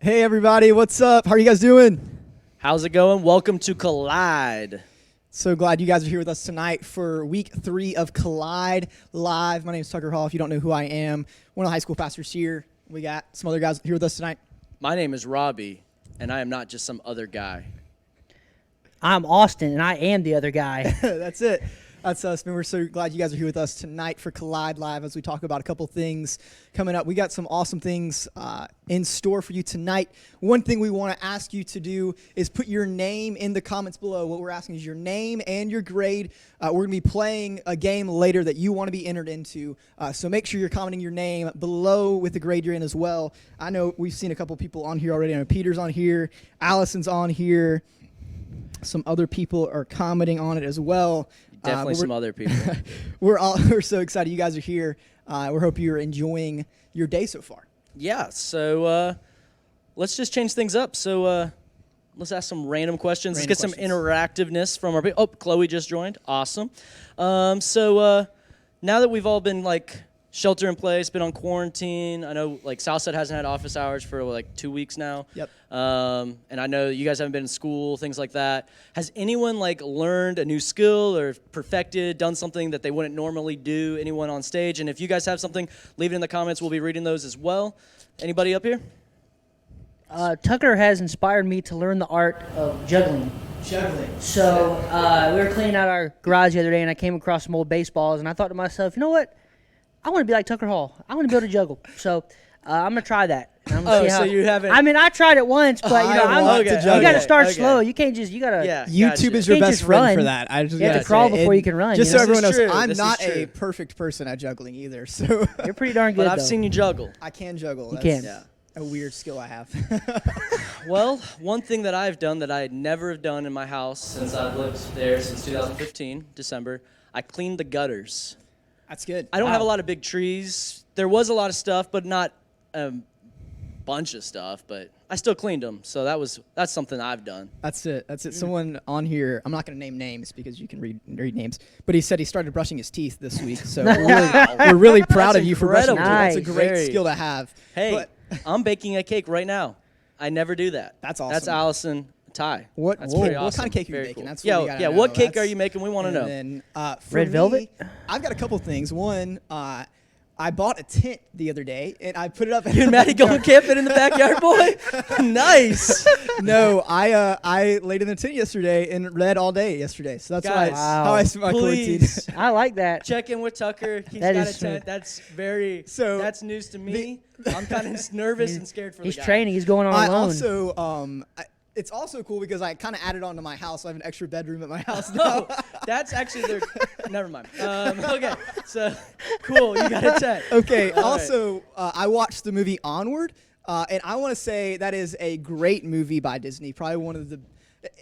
Hey everybody, what's up? How are you guys doing? How's it going? Welcome to Collide. So glad you guys are here with us tonight for week 3 of Collide Live. My name is Tucker Hall. If you don't know who I am, one of the high school pastors here. We got some other guys here with us tonight. My name is Robbie, and I am not just some other guy. I'm Austin, and I am the other guy. That's it. That's us, man. We're so glad you guys are here with us tonight for Collide Live as we talk about a couple things coming up. We got some awesome things in store for you tonight. One thing we want to ask you to do is put your name in the comments below. What we're asking is your name and your grade. We're going to be playing a game later that you want to be entered into. So make sure you're commenting your name below with the grade you're in as well. I know we've seen a couple people on here already. I know Peter's on here. Allison's on here. Some other people are commenting on it as well. Definitely some other people. We're so excited you guys are here. We hope you're enjoying your day so far. Yeah, so let's just change things up. So let's ask some random questions. Let's get some interactiveness from our people. Oh, Chloe just joined. Awesome. So now that we've all been shelter in place, been on quarantine. I know Southside hasn't had office hours for 2 weeks now. Yep. And I know you guys haven't been in school, things like that. Has anyone learned a new skill or perfected, done something that they wouldn't normally do? Anyone on stage? And if you guys have something, leave it in the comments. We'll be reading those as well. Anybody up here? Tucker has inspired me to learn the art of juggling. So we were cleaning out our garage the other day, and I came across some old baseballs, and I thought to myself, you know what? I want to be like Tucker Hall. I want to be able to juggle. So I'm going to try that. I'm gonna see how, so you haven't... I mean, I tried it once, but you got to start slow. You can't just, you got to... Yeah, YouTube is your best friend for that. You have to crawl before you can run. Just so everyone knows, true. I'm not a perfect person at juggling either. So You're pretty darn good, But I've seen you juggle. I can juggle. You can. That's a weird skill I have. Well, one thing that I've done that I never have done in my house since I've lived there since 2015, December, I cleaned the gutters. That's good. I don't have a lot of big trees. There was a lot of stuff, but not a bunch of stuff. But I still cleaned them, so that's something I've done. That's it. Someone on here, I'm not going to name names because you can read names, but he said he started brushing his teeth this week. So we're really proud of you for brushing your teeth. Nice. That's a great skill to have. Hey, I'm baking a cake right now. I never do that. That's awesome. That's Allison Ty. What That's pretty awesome. What kind of cake are you Very making? cool. That's what we gotta know. What cake are you making? We want to know. And then, for Red velvet? I've got a couple things. One, I bought a tent the other day, and I put it up. You and Maddie going camping in the backyard, boy? Nice. No, I laid in the tent yesterday and read all day yesterday. So that's Guys, how I spent my quarantine. Please I like that. check in with Tucker. He's That got is a tent. smooth. That's news to me. I'm kind of nervous and scared for He's the guy. training. He's going on I alone. also, it's also cool because I kind of added on to my house. So I have an extra bedroom at my house now. Oh, that's actually their. Never mind. Okay, so cool. You got a tent. Okay. All Also, I watched the movie Onward, and I want to say that is a great movie by Disney. Probably one of the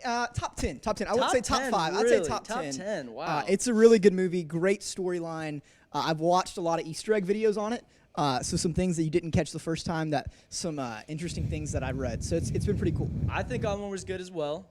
top 10. I wouldn't say top 5. I'd say really? top 10. Top 10. Wow. It's a really good movie. Great storyline. I've watched a lot of Easter egg videos on it. So some things that you didn't catch the first time, some interesting things that I've read. So it's been pretty cool. I think Onward was good as well.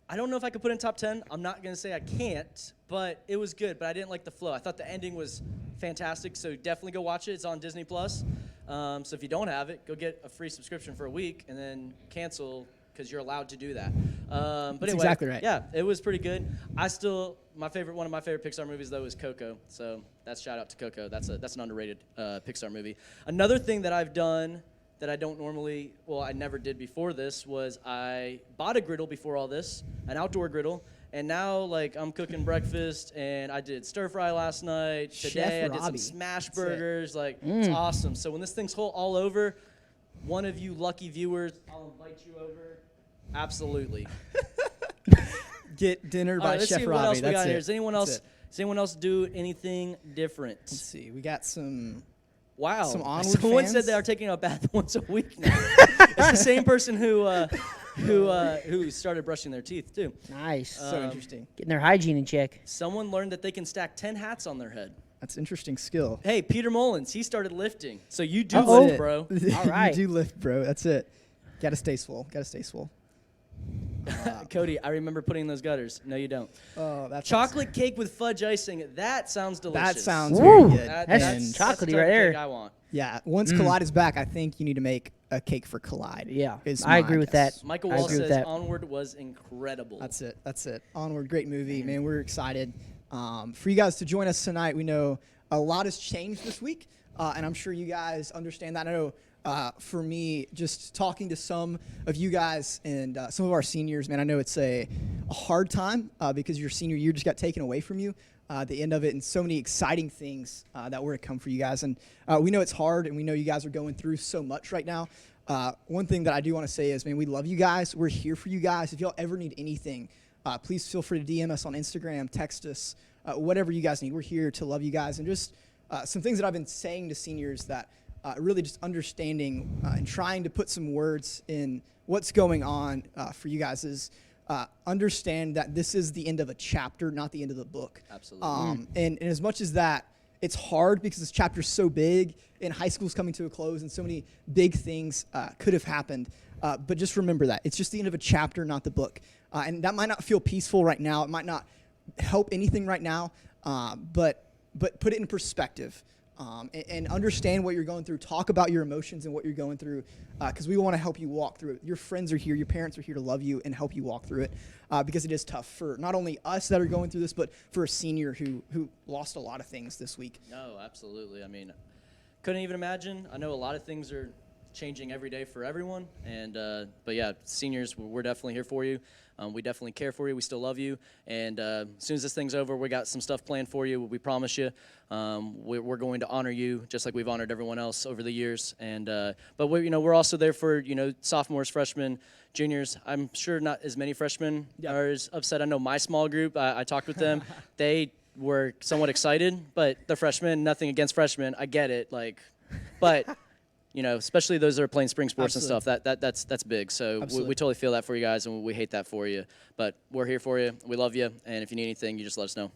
I don't know if I could put in top 10. I'm not going to say I can't, but it was good. But I didn't like the flow. I thought the ending was fantastic, so definitely go watch it. It's on Disney+. So if you don't have it, go get a free subscription for a week and then cancel because you're allowed to do that. But That's anyway, exactly right. Yeah, it was pretty good. One of my favorite Pixar movies, though, is Coco. So that's shout out to Coco. That's an underrated Pixar movie. Another thing that I've done that I don't normally, I never did before this, was I bought a griddle before all this, an outdoor griddle, and now I'm cooking breakfast, and I did stir fry last night. Today I did some smash burgers. It's awesome. So when this thing's all over, one of you lucky viewers, I'll invite you over. Absolutely. Get dinner All by right, let's Chef see Robbie. what else we That's got it. here. Does anyone else do anything different? Let's see. We got some. Wow. Some Onward Someone fans? said they are taking a bath once a week now. It's the same person who started brushing their teeth too. Nice. So interesting. Getting their hygiene in check. Someone learned that they can stack 10 hats on their head. That's an interesting skill. Hey, Peter Mullins, he started lifting. So you do Uh-oh. lift, bro. All right. You do lift, bro. That's it. Gotta stay swole. Cody, I remember putting in those gutters. No, you don't. Oh, that's Chocolate cake with fudge icing. That sounds delicious. That sounds Woo. very good. That's And chocolatey the type right of there. cake I want. yeah, once Collide is back, I think you need to make a cake for Collide. Yeah, is I my agree with guess. that. Michael I Wall agree with says that. Onward was incredible. That's it. Onward, great movie, man. We're excited for you guys to join us tonight. We know a lot has changed this week, and I'm sure you guys understand that. I know for me, just talking to some of you guys and some of our seniors, man, I know it's a hard time because your senior year just got taken away from you at the end of it, and so many exciting things that were to come for you guys. And we know it's hard, and we know you guys are going through so much right now. One thing that I do want to say is, man, we love you guys. We're here for you guys. If y'all ever need anything, please feel free to DM us on Instagram, text us, whatever you guys need. We're here to love you guys. And just some things that I've been saying to seniors that really just understanding and trying to put some words in what's going on for you guys is understand that this is the end of a chapter, not the end of the book. Absolutely. And as much as that, it's hard because this chapter is so big and high school's coming to a close and so many big things could have happened. But just remember that. It's just the end of a chapter, not the book. And that might not feel peaceful right now. It might not help anything right now, but put it in perspective. And understand what you're going through. Talk about your emotions and what you're going through because we want to help you walk through it. Your friends are here. Your parents are here to love you and help you walk through it because it is tough for not only us that are going through this, but for a senior who lost a lot of things this week. No, absolutely. I mean, couldn't even imagine. I know a lot of things are changing every day for everyone. But yeah, seniors, we're definitely here for you. We definitely care for you. We still love you. And as soon as this thing's over, we got some stuff planned for you. We promise you. We're going to honor you just like we've honored everyone else over the years. But we're also there for sophomores, freshmen, juniors. I'm sure not as many freshmen are as upset. I know my small group. I talked with them. They were somewhat excited, but the freshmen. Nothing against freshmen. I get it. But. Especially those that are playing spring sports Absolutely. and stuff, that's big. So we totally feel that for you guys, and we hate that for you. But we're here for you. We love you. And if you need anything, you just let us know.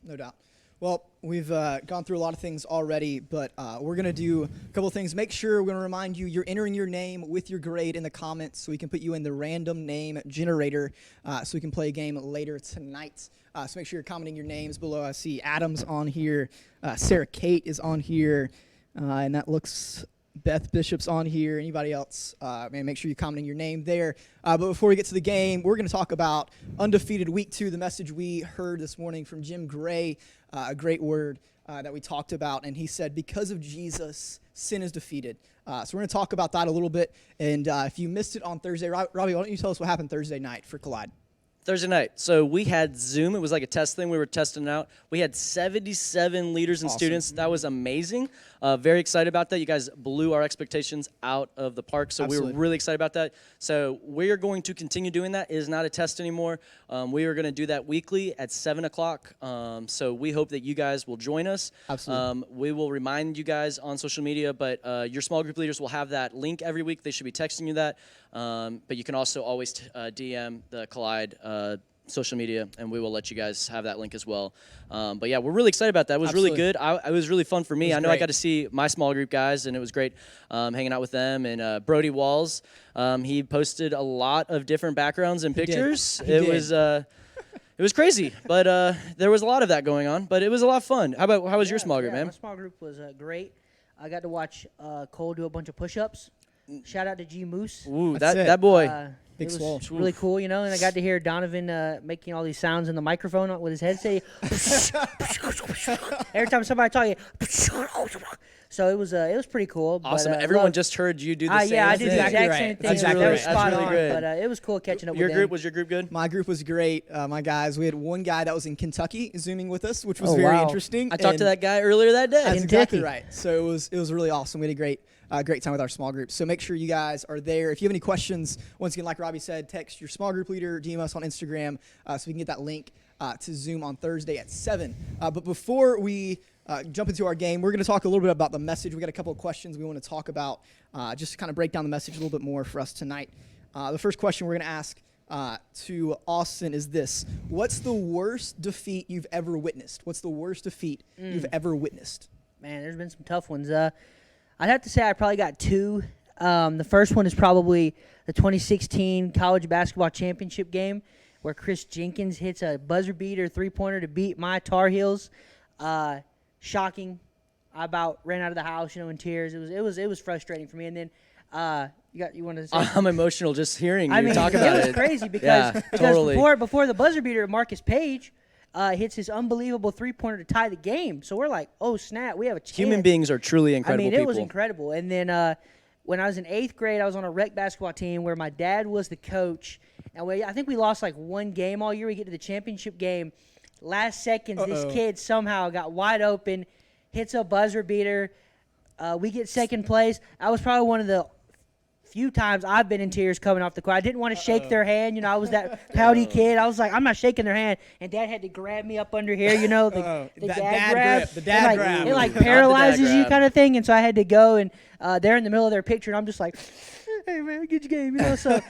No doubt. Well, we've gone through a lot of things already, but we're going to do a couple of things. Make sure we're going to remind you you're entering your name with your grade in the comments so we can put you in the random name generator so we can play a game later tonight. So make sure you're commenting your names below. I see Adam's on here. Sarah Kate is on here. And that looks... Beth Bishop's on here. Anybody else? Make sure you're commenting your name there. But before we get to the game, we're going to talk about Undefeated Week 2, the message we heard this morning from Jim Gray, a great word that we talked about. And he said, because of Jesus, sin is defeated. So we're going to talk about that a little bit. And if you missed it on Thursday, Robbie, why don't you tell us what happened Thursday night for Collide? Thursday night. So we had Zoom. It was like a test thing. We were testing it out. We had 77 leaders and Awesome. students. That was amazing. Very excited about that. You guys blew our expectations out of the park. So Absolutely. we were really excited about that. So we are going to continue doing that. It is not a test anymore. We are going to do that weekly at 7 o'clock. So we hope that you guys will join us. Absolutely. We will remind you guys on social media, but your small group leaders will have that link every week. They should be texting you that. But you can also always DM the Collide social media, and we will let you guys have that link as well. But yeah, we're really excited about that. It was Absolutely. really good. It was really fun for me. I know I great. got to see my small group guys, and it was great hanging out with them. And Brody Walls, he posted a lot of different backgrounds and pictures. He did. It was crazy, but there was a lot of that going on. But it was a lot of fun. How was your small group, man? My small group was great. I got to watch Cole do a bunch of push-ups. Shout out to G Moose. Ooh, That's it. that boy. Big it swole. was really cool, and I got to hear Donovan making all these sounds in the microphone with his headset. Every time somebody talking, so it was pretty cool. Awesome. But, Everyone just heard you do the same yeah, I thing. did the Exactly exact right. same thing. That's exactly That was right. That's spot really on, good. but it was cool catching up Your with group them. was your group good? My group was great. My guys, we had one guy that was in Kentucky Zooming with us, which was Oh, very wow. interesting. I talked to and that guy earlier that day. That's exactly Kentucky. right. So it was really awesome. We had a great time with our small group. So make sure you guys are there. If you have any questions, once again, like Robbie said, text your small group leader, DM us on Instagram so we can get that link to Zoom on Thursday at 7. But before we jump into our game, we're going to talk a little bit about the message. We got a couple of questions we want to talk about, just to kind of break down the message a little bit more for us tonight. The first question we're going to ask to Austin is this. What's the worst defeat you've ever witnessed? What's the worst defeat you've ever witnessed? Man, there's been some tough ones. I'd have to say I probably got two. The first one is probably the 2016 college basketball championship game where Chris Jenkins hits a buzzer beater three-pointer to beat my Tar Heels. Shocking. I about ran out of the house, in tears. It was frustrating for me. And then You want to say? I'm emotional just hearing you I mean, talk about it it. was crazy because, Yeah, totally. before the buzzer beater, Marcus Page hits his unbelievable 3-pointer to tie the game. So we're like, oh snap, we have a chance. Human beings are truly incredible I mean, people. it was incredible. And then when I was in 8th grade, I was on a rec basketball team where my dad was the coach. And I think we lost like one game all year. We get to the championship game. Last seconds, this kid somehow got wide open, hits a buzzer beater. We get second place. I was probably one of the few times I've been in tears coming off the court. I didn't want to shake their hand. You know, I was that pouty kid. I was like, I'm not shaking their hand. And Dad had to grab me up under here, you know, the dad grab. The dad grab. It like paralyzes you grab. kind of thing. And so I had to go, and they're in the middle of their picture, and I'm just like, hey, man, get your game, you know. So,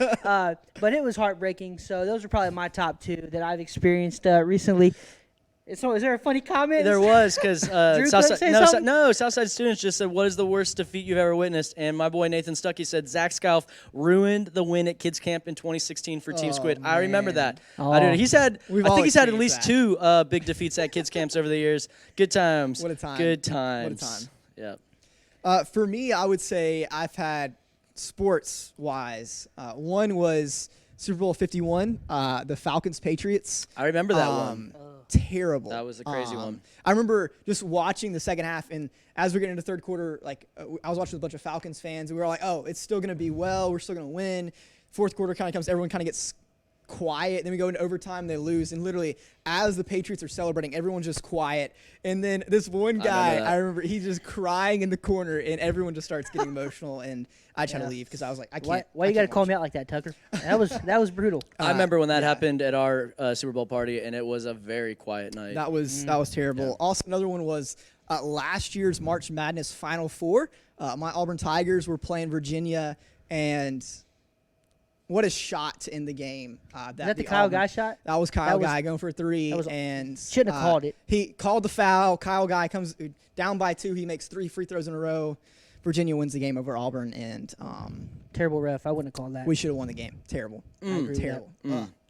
but it was heartbreaking. So those are probably my top 2 that I've experienced recently. So is there a funny comment? There was, because Southside students just said, what is the worst defeat you've ever witnessed? And my boy Nathan Stuckey said, Zach Scalf ruined the win at Kids Camp in 2016 for Team Squid. I remember that. I think he's had at least 2 big defeats at Kids Camps over the years. Good times. What a time. Good times. What a time. Yeah. For me, I would say I've had sports-wise. One was Super Bowl 51, the Falcons-Patriots. I remember that one. Terrible. That was a crazy one. I remember just watching the second half, and as we're getting into third quarter, like I was watching with a bunch of Falcons fans, and we were like, oh, it's still going to be well. We're still going to win. Fourth quarter kind of comes, everyone kind of gets quiet. Then we go into overtime, they lose, and literally as the Patriots are celebrating, everyone's just quiet. And then this one guy, I remember he's just crying in the corner, and everyone just starts getting emotional, and I tried to leave because I was like, I can't. Why you got to call me out like that, Tucker? That was brutal. I remember when that happened at our Super Bowl party, and it was a very quiet night. That was terrible. Yeah. Also, another one was last year's March Madness Final Four. My Auburn Tigers were playing Virginia, and what a shot in the game. Is that the Kyle Guy shot? That was Kyle Guy going for a 3. Shouldn't have called it. He called the foul. Kyle Guy comes down by 2. He makes 3 free throws in a row. Virginia wins the game over Auburn, and terrible ref. I wouldn't have called that. We should have won the game. Terrible. Terrible.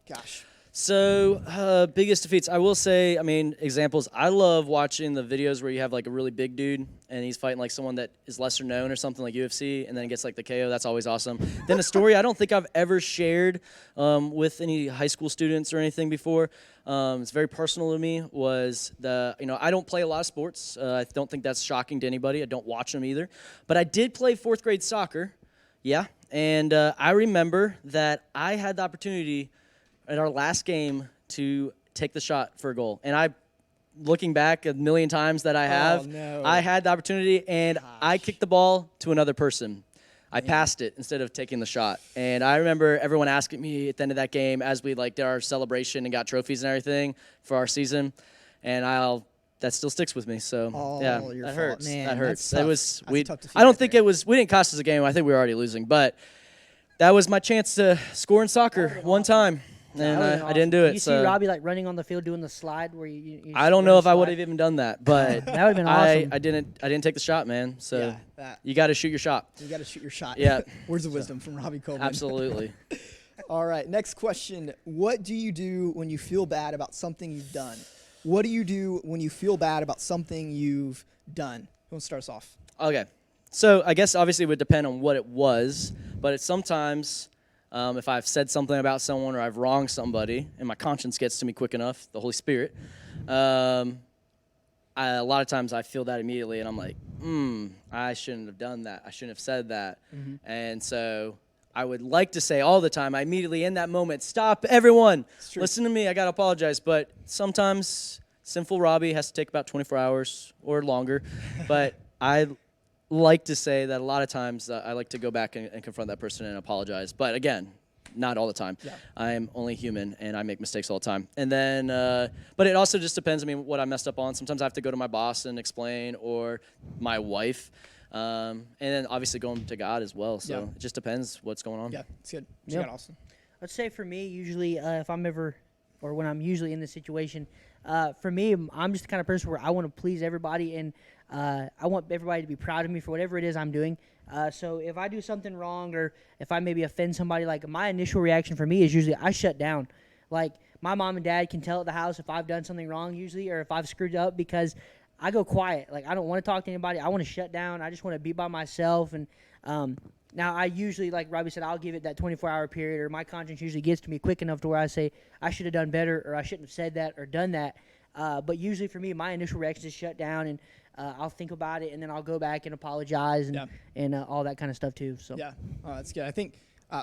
Gosh. So, biggest defeats. I will say, I mean, examples. I love watching the videos where you have like a really big dude and he's fighting like someone that is lesser known or something like UFC, and then gets like the KO. That's always awesome. Then a story I don't think I've ever shared with any high school students or anything before. It's very personal to me. Was I don't play a lot of sports. I don't think that's shocking to anybody. I don't watch them either. But I did play 4th grade soccer. Yeah, and I remember that I had the opportunity at our last game to take the shot for a goal. And looking back a million times that I have, I had the opportunity, and I kicked the ball to another person. I passed it instead of taking the shot. And I remember everyone asking me at the end of that game as we did our celebration and got trophies and everything for our season. And that still sticks with me. So that hurts. Man, that hurts. That's tough to I don't think it was. We didn't cost us a game. I think we were already losing, but that was my chance to score in soccer one time. And I didn't do it. You see Robbie running on the field doing the slide where you I don't know if I would have even done that, but that would have been awesome. I didn't take the shot, man. So you got to shoot your shot. You got to shoot your shot. Yeah. Words of wisdom from Robbie Coleman. Absolutely. All right. Next question. What do you do when you feel bad about something you've done? What do you do when you feel bad about something you've done? Who wants to start us off? Okay. So I guess obviously it would depend on what it was, but it's sometimes. If I've said something about someone or I've wronged somebody and my conscience gets to me quick enough, the Holy Spirit, a lot of times I feel that immediately and I'm like, I shouldn't have done that. I shouldn't have said that. Mm-hmm. And so I would like to say all the time, I immediately in that moment, stop everyone, listen to me, I got to apologize. But sometimes sinful Robbie has to take about 24 hours or longer. But I like to say that a lot of times I like to go back and confront that person and apologize. But again, not all the time. Yeah. I am only human, and I make mistakes all the time. And then, but it also just depends, what I messed up on. Sometimes I have to go to my boss and explain, or my wife. And then obviously going to God as well. So it just depends what's going on. Yeah, it's good. Yep. Awesome. Let's say for me, usually if I'm ever, or when I'm usually in this situation, for me, I'm just the kind of person where I want to please everybody, and I want everybody to be proud of me for whatever it is I'm doing. So if I do something wrong, or if I maybe offend somebody, my initial reaction for me is usually I shut down. My mom and dad can tell at the house if I've done something wrong usually, or if I've screwed up, because I go quiet. I don't want to talk to anybody. I want to shut down. I just want to be by myself. And Now, I usually, like Robbie said, I'll give it that 24-hour period, or my conscience usually gets to me quick enough to where I say, I should have done better, or I shouldn't have said that or done that. But usually for me, my initial reaction is shut down, and I'll think about it, and then I'll go back and apologize and all that kind of stuff too. So Yeah, that's good. I think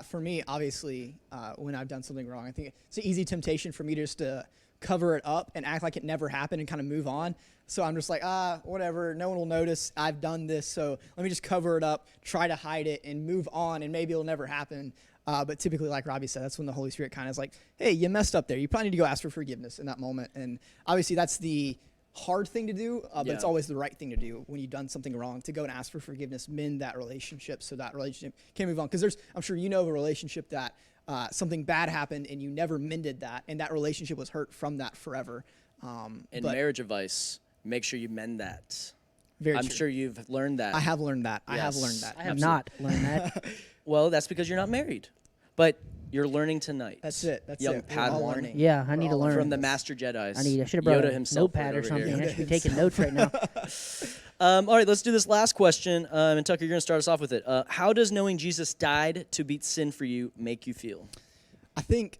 for me, obviously, when I've done something wrong, I think it's an easy temptation for me just to cover it up and act like it never happened and kind of move on. So I'm just like, whatever, no one will notice I've done this, so let me just cover it up, try to hide it, and move on, and maybe it'll never happen. But typically, like Robbie said, that's when the Holy Spirit kind of is like, hey, you messed up there. You probably need to go ask for forgiveness in that moment. And obviously, that's the hard thing to do, but it's always the right thing to do when you've done something wrong, to go and ask for forgiveness, mend that relationship so that relationship can move on. Because I'm sure you know of a relationship that something bad happened and you never mended that, and that relationship was hurt from that forever. And marriage advice, make sure you mend that. I'm sure you've learned that. I have learned that. Yes. I have learned that. I have not learned that. Well, that's because you're not married. But you're learning tonight. That's it. That's young it. We're all Padawan. learning. Yeah, I need to learn. From the Master Jedis. I should have brought Yoda a himself notepad or over something. here. I should be taking notes right now. All right, let's do this last question. And Tucker, you're going to start us off with it. How does knowing Jesus died to beat sin for you make you feel? I think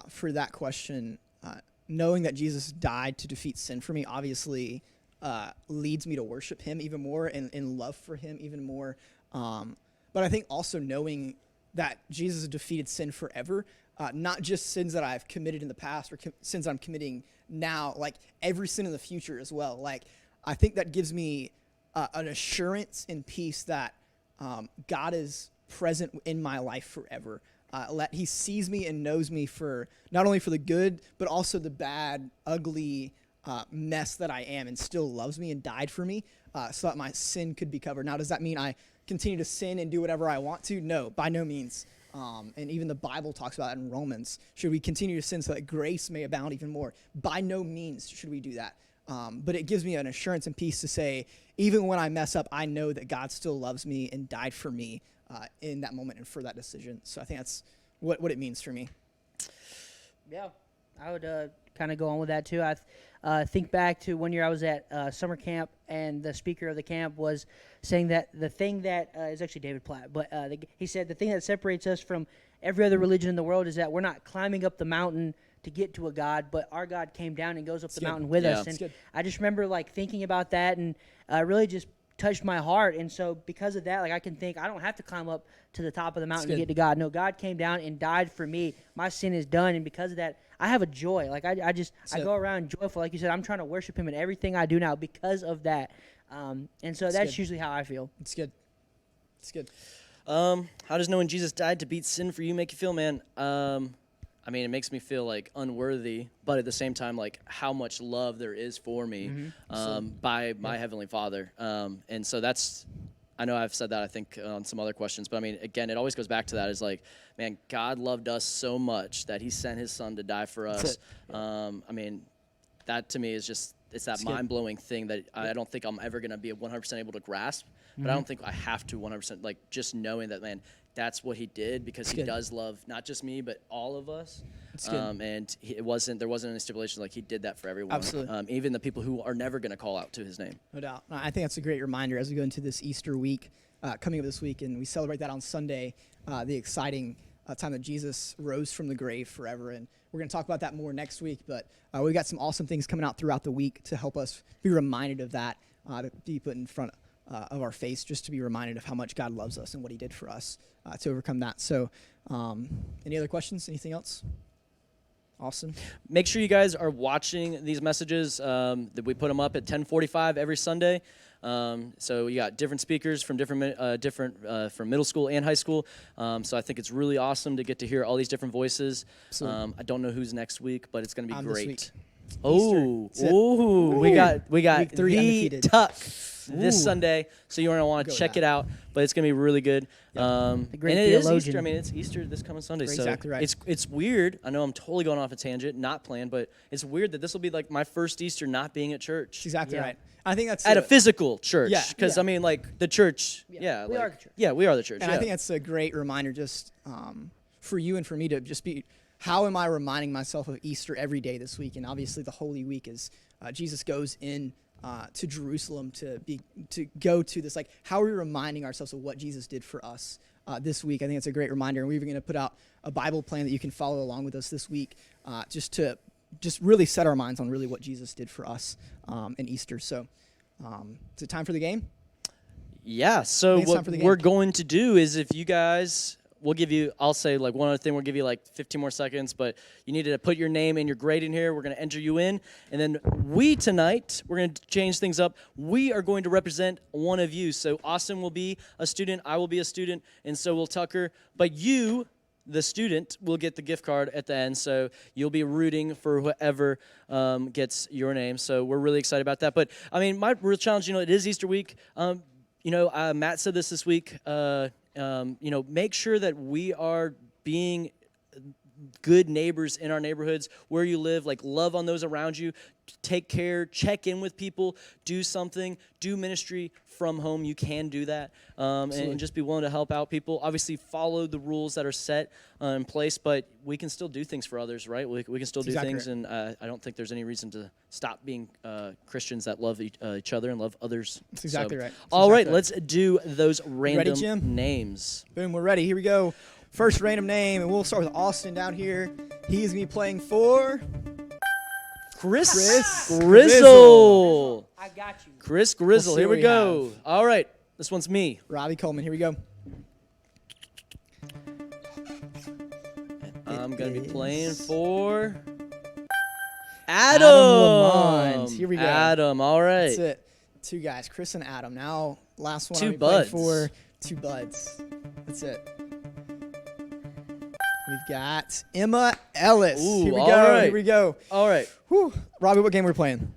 for that question, knowing that Jesus died to defeat sin for me obviously leads me to worship him even more and love for him even more. But I think also knowing that Jesus defeated sin forever, not just sins that I've committed in the past or sins I'm committing now, like every sin in the future as well. Like, I think that gives me an assurance and peace that God is present in my life forever. He sees me and knows me for not only for the good, but also the bad, ugly mess that I am, and still loves me and died for me so that my sin could be covered. Now, does that mean I continue to sin and do whatever I want to? No, by no means. And even the Bible talks about it in Romans. Should we continue to sin so that grace may abound even more? By no means should we do that. But it gives me an assurance and peace to say, even when I mess up, I know that God still loves me and died for me in that moment and for that decision. So I think that's what it means for me. Yeah, I would kind of go on with that too. I think back to one year I was at summer camp, and the speaker of the camp was saying that the thing that is actually David Platt, but he said the thing that separates us from every other religion in the world is that we're not climbing up the mountain to get to a God, but our God came down and goes up the mountain with us. And I just remember like thinking about that, and really just touched my heart. And so because of that, like I can think I don't have to climb up to the top of the mountain to get to God. No, God came down and died for me. My sin is done, and because of that, I have a joy. Like I go around joyful. Like you said, I'm trying to worship him in everything I do now because of that. And so that's usually how I feel. It's good. It's good. How does knowing Jesus died to beat sin for you make you feel, man? I mean, it makes me feel like unworthy, but at the same time, like how much love there is for me by my Heavenly Father. And so that's, I know I've said that, I think, on some other questions, but I mean, again, it always goes back to that is like, man, God loved us so much that he sent his son to die for us. I mean, that to me is just, it's that mind-blowing thing that I don't think I'm ever going to be 100% able to grasp, but I don't think I have to 100%, like just knowing that, man, that's what he did because he does love not just me, but all of us. And there wasn't any stipulation, like he did that for everyone. Absolutely. Even the people who are never going to call out to his name. No doubt. I think that's a great reminder as we go into this Easter week, coming up this week, and we celebrate that on Sunday, the exciting time that Jesus rose from the grave forever. And we're going to talk about that more next week, but we got some awesome things coming out throughout the week to help us be reminded of that, to be put in front of our face, just to be reminded of how much God loves us and what he did for us to overcome that. So any other questions? Anything else? Awesome. Make sure you guys are watching these messages that we put them up at 10:45 every Sunday. So you got different speakers from different from middle school and high school. So I think it's really awesome to get to hear all these different voices. I don't know who's next week, but it's going to be great. We got Week 3 the undefeated. Tuck this Sunday, so you're going to want to check it out. But it's going to be really good. And it is Easter. I mean, it's Easter this coming Sunday. You're so exactly right. It's weird. I know I'm totally going off a tangent, not planned, but it's weird that this will be like my first Easter not being at church. Exactly right. I think that's at a physical church. Yeah. Because I mean, like the church. Yeah, we are the church. Yeah, we are the church. And I think that's a great reminder, just for you and for me to just be. How am I reminding myself of Easter every day this week? And obviously, the Holy Week is Jesus goes in to Jerusalem to go to this. Like, how are we reminding ourselves of what Jesus did for us this week? I think it's a great reminder, and we're even going to put out a Bible plan that you can follow along with us this week, just really set our minds on really what Jesus did for us in Easter. So, is it time for the game? Yeah. So what we're going to do is, if you guys, we'll give you, I'll say like one other thing, we'll give you like 15 more seconds, but you need to put your name and your grade in here. We're going to enter you in. And then tonight, we're going to change things up. We are going to represent one of you. So Austin will be a student, I will be a student, and so will Tucker. But you, the student, will get the gift card at the end. So you'll be rooting for whoever gets your name. So we're really excited about that. But I mean, my real challenge, it is Easter week. Matt said this week, make sure that we are being good neighbors in our neighborhoods, where you live, like love on those around you, take care, check in with people, do something, do ministry from home. You can do that, and just be willing to help out people. Obviously, follow the rules that are set in place, but we can still do things for others, right? We can still do things, and I don't think there's any reason to stop being Christians that love each other and love others. That's exactly right. All right, let's do those random ready, Jim? names. Boom, we're ready. Here we go. First random name, and we'll start with Austin down here. He's going to be playing for Chris Grizzle. Grizzle. I got you. Chris Grizzle. We'll see Here what we we go. have. All right. This one's me. Robbie Coleman. Here we go. I'm going to be is playing for Adam. Lamont. Here we go. Adam. All right. That's it. Two guys, Chris and Adam. Now, last one Two I'll be playing buds. for two buds. That's it. We've got Emma Ellis. Ooh, Here we all go. right. Here we go. All right. Whew. Robbie, what game we're playing?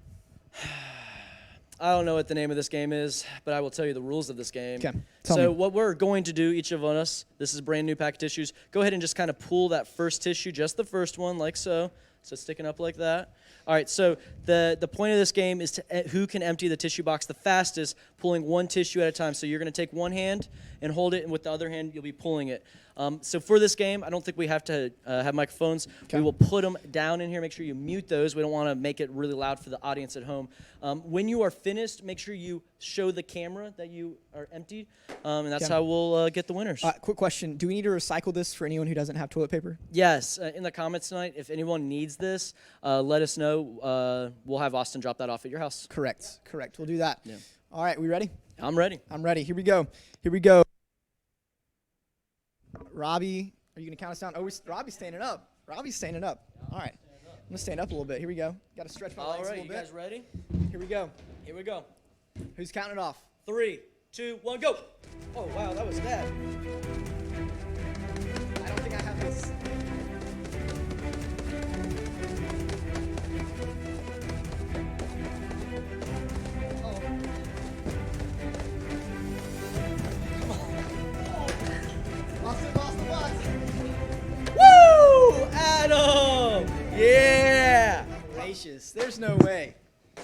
I don't know what the name of this game is, but I will tell you the rules of this game. Okay, tell So me. what we're going to do, each of us, this is brand new pack of tissues. Go ahead and just kind of pull that first tissue, just the first one, like so. So it's sticking up like that. All right, so the point of this game is to who can empty the tissue box the fastest, pulling one tissue at a time. So you're going to take one hand and hold it, and with the other hand, you'll be pulling it. So for this game, I don't think we have to have microphones. Okay. We will put them down in here. Make sure you mute those. We don't want to make it really loud for the audience at home. When you are finished, make sure you show the camera that you are emptied, and that's Okay. how we'll get the winners. Quick question. Do we need to recycle this for anyone who doesn't have toilet paper? Yes, in the comments tonight, if anyone needs this, let us know. We'll have Austin drop that off at your house. Correct. We'll do that. Yeah. All right, we ready? I'm ready. I'm ready. Here we go. Robbie, are you going to count us down? Oh, Robbie's standing up. All right. I'm going to stand up a little bit. Here we go. Got to stretch my All legs a right, little you bit. guys ready? Here we go. Here we go. Who's counting it off? 3, 2, 1, go. Oh, wow, that was bad. I don't think I have this. Austin lost the box. Woo! Adam! Yeah! Gracious. There's no way.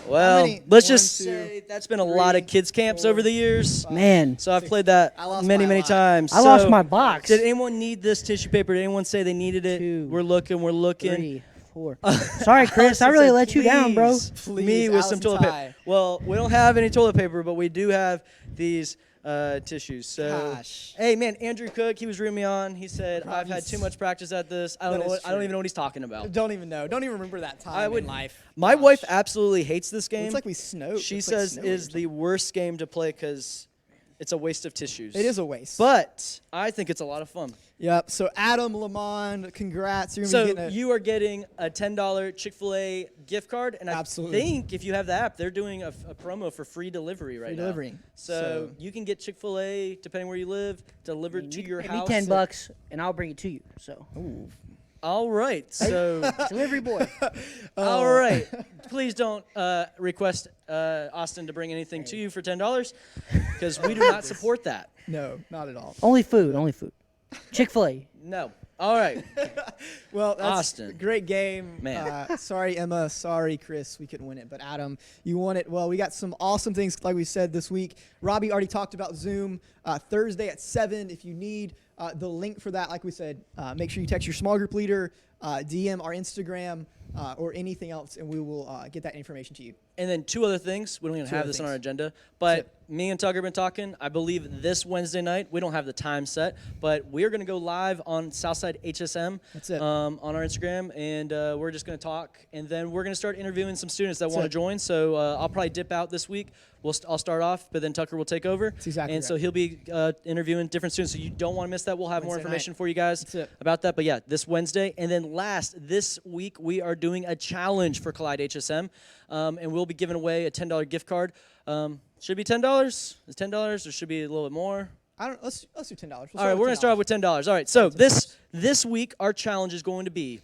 Well, many? let's 1, just 2, say that's been a lot of 3, kids camps 4, over the years. Man, So I've played that I lost many my lot. times. I lost So, my box. Did anyone need this tissue paper? Did anyone say they needed it? 2, We're looking. 3, 4. Sorry, Chris. I really let you down, bro. Please, Me with some Allison toilet Ty. paper. Well, we don't have any toilet paper, but we do have these tissues. So, Gosh. hey, man, Andrew Cook, he was rooting me on. He said, I've had Robbie's- too much practice at this. I don't That know. is I don't true. even know what he's talking about. Don't even know. Don't even remember that time in life. My Gosh. wife absolutely hates this game. It's like we snowed. She It's like says snowy or is the worst game to play because it's a waste of tissues. It is a waste. But I think it's a lot of fun. Yep. So Adam Lamont, congrats. You're gonna be So getting a, you are getting a $10 Chick-fil-A gift card, and Absolutely. I think if you have the app, they're doing a promo for free delivery right Free now. delivery. So you can get Chick-fil-A, depending where you live, delivered to your Pay house. me $10 and I'll bring it to you. So All right. So delivery boy. all right. Please don't request Austin to bring anything to you for $10 because we do not support that. no, not at all. Only food. Chick-fil-A. No. All right. Well, that's Austin. a great game. Man. Sorry, Emma. Sorry, Chris. We couldn't win it. But Adam, you won it. Well, we got some awesome things, like we said, this week. Robbie already talked about Zoom Thursday at 7. If you need the link for that, like we said, make sure you text your small group leader, DM our Instagram, or anything else, and we will get that information to you. And then 2 other things. We don't even have this on our agenda. But me and Tucker have been talking. I believe this Wednesday night, we don't have the time set, but we're going to go live on Southside HSM. That's it. On our Instagram, and we're just going to talk. And then we're going to start interviewing some students that want to join. So I'll probably dip out this week. I'll start off, but then Tucker will take over. That's exactly and right. so he'll be interviewing different students. So you don't want to miss that. We'll have more Wednesday information night. for you guys That's it. about that. But yeah, this Wednesday. And then this week, we are doing a challenge for Collide HSM. And we'll be giving away a $10 gift card. Should be $10? Is $10 or should be a little bit more? Let's do $10. All right, we're going to start off with $10. All right, so this week, our challenge is going to be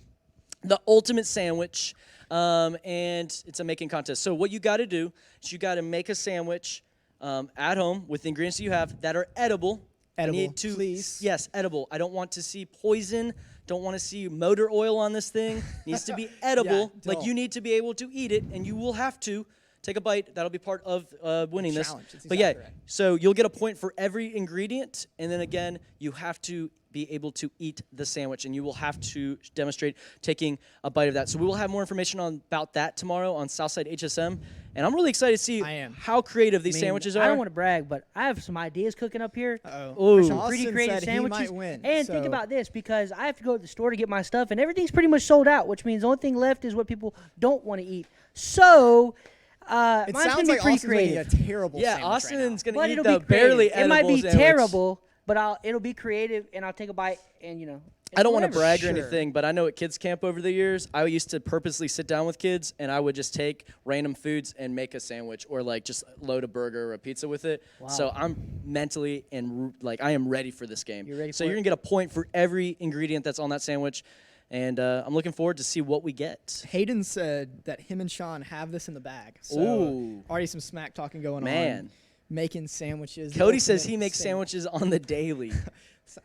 the ultimate sandwich, and it's a making contest. So what you got to do is you got to make a sandwich at home with the ingredients you have that are edible. Edible, please. Yes, edible. I don't want to see poison. Don't want to see motor oil on this thing. It needs to be edible. Yeah, like you need to be able to eat it, and you will have to take a bite. That'll be part of winning this. Challenge. That's But yeah, exactly right. so you'll get a point for every ingredient, and then again, you have to be able to eat the sandwich, and you will have to demonstrate taking a bite of that. So we will have more information about that tomorrow on Southside HSM, and I'm really excited to see how creative these sandwiches are. I don't want to brag, but I have some ideas cooking up here. Ooh. Some pretty Austin creative said sandwiches. He might win, and think about this, because I have to go to the store to get my stuff, and everything's pretty much sold out, which means the only thing left is what people don't want to eat. So It mine's sounds gonna be like pretty Austin's making a creative. terrible Yeah, sandwich Austin's right going to eat But the it'll be barely creative. edible It might be sandwich. terrible, but it'll be creative, and I'll take a bite, and I don't want to whatever. brag or Sure. anything, but I know at kids camp over the years, I used to purposely sit down with kids and I would just take random foods and make a sandwich or like just load a burger or a pizza with it. So I'm mentally and I am ready for this game. You're ready so for you're it? gonna get a point for every ingredient that's on that sandwich, and I'm looking forward to see what we get. Hayden said that him and Sean have this in the bag. So Ooh. already some smack talking going on. Man. Making sandwiches. Cody says he Ultimate makes sandwiches on the daily.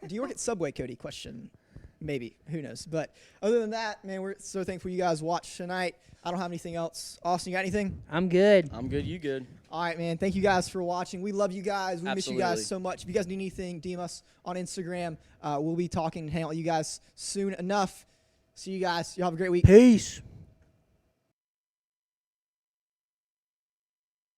Do you work at Subway, Cody? Question. Maybe. Who knows? But other than that, man, we're so thankful you guys watched tonight. I don't have anything else. Austin, you got anything? I'm good. I'm good, you good. All right, man. Thank you guys for watching. We love you guys. We miss you Absolutely. guys so much. If you guys need anything, DM us on Instagram. We'll be talking and hanging out with you guys soon enough. See you guys. Y'all have a great week. Peace.